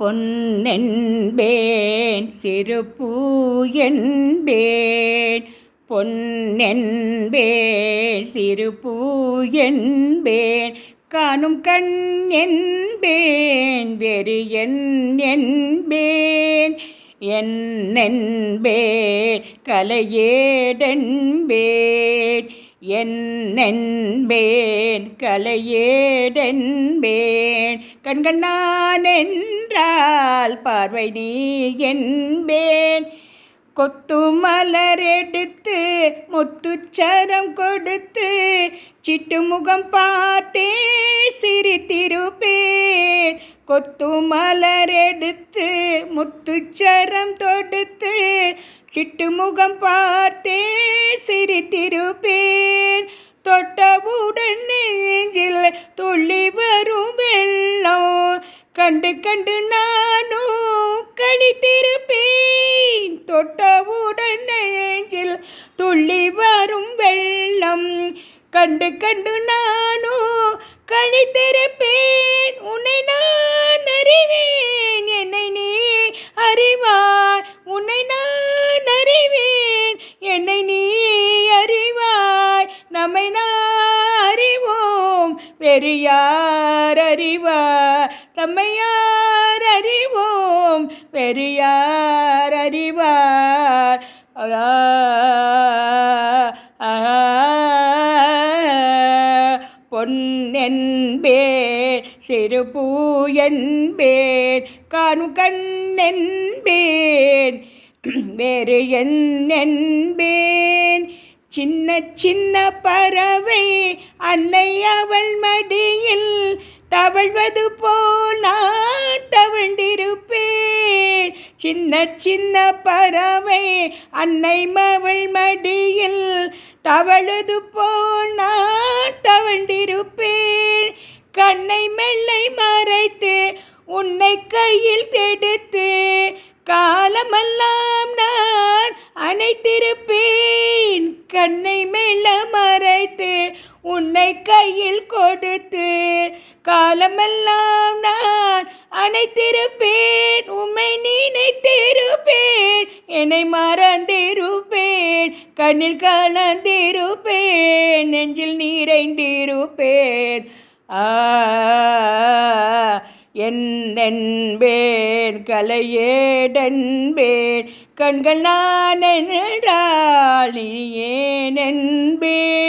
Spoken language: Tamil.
பொன்னென்பேன் சிறுபூ என்பேன் பொன்னென்பேன் சிறுபூ என்பேன் காணும் கண் என்பேன் வெறு என்பேன் என்னென்பேன் கலையேடென்பேன் என்னென்பேன் கலையேடென்பேன் கண்கள் நான் என்றால் பார்வை நீ என்பேன் கொத்து மலர் எடுத்து முத்துச்சரம் கொடுத்து சிட்டு முகம் பார்த்தே சிரித்திருப்பேன் கொத்து மலர் எடுத்து முத்துச்சரம் தொடுத்து சிட்டு முகம் பார்த்தே சிரித்திருப்பேன் தொட்டவுடன் நெஞ்சில் துள்ளி வரும் வெள்ளம் கண்டு கண்டு நானும் கழித்திருப்பேன் தொட்டவுடன் நெஞ்சில் துள்ளி வரும் வெள்ளம் கண்டு கண்டு நானும் கழித்திருப்பேன் உன்னை நான் அறிவேன் என்னை நீ அறிவாய் உன்னை நான் அறிவேன் என்னை நீ அறிவாய் நம்மை நான் அறிவோம் வேறு யார் அறிவார் தம்மை யார் அறிவோம் வேறு யார் அறிவார் பொன்னென்பேன் சிறுபூ என்பேன் காணும் கண் என்பேன் வேறு என்பேன் சின்ன சின்ன பறவை அன்னை அவள் மடியில் தவழ்வது போல் நான் தவழ்ந்திருப்பேன் சின்ன சின்ன பறவை அன்னை அவள் மடியில் தவழுது போல் நான் தவழ்ந்திருப்பேன் கண்ணை மெல்லை மறைத்து உன்னை கையில் தெடுத்து காலமெல்லாம் நான் அணைத்திருப்பேன் கண்ணை மெல்ல மறைத்து உன்னை கையில் கொடுத்து காலமெல்லாம் நான் அணைத்திருப்பேன் உம்மை நினைத்திருப்பேன் என்னை மறந்திருப்பேன் கண்ணில் கலந்திருப்பேன் நெஞ்சில் நிறைந்திருப்பேன் என்னென்பேன் கலையேடென்பேன் கண்கள் நான் என்றால் நீ ஏன் என்பேன்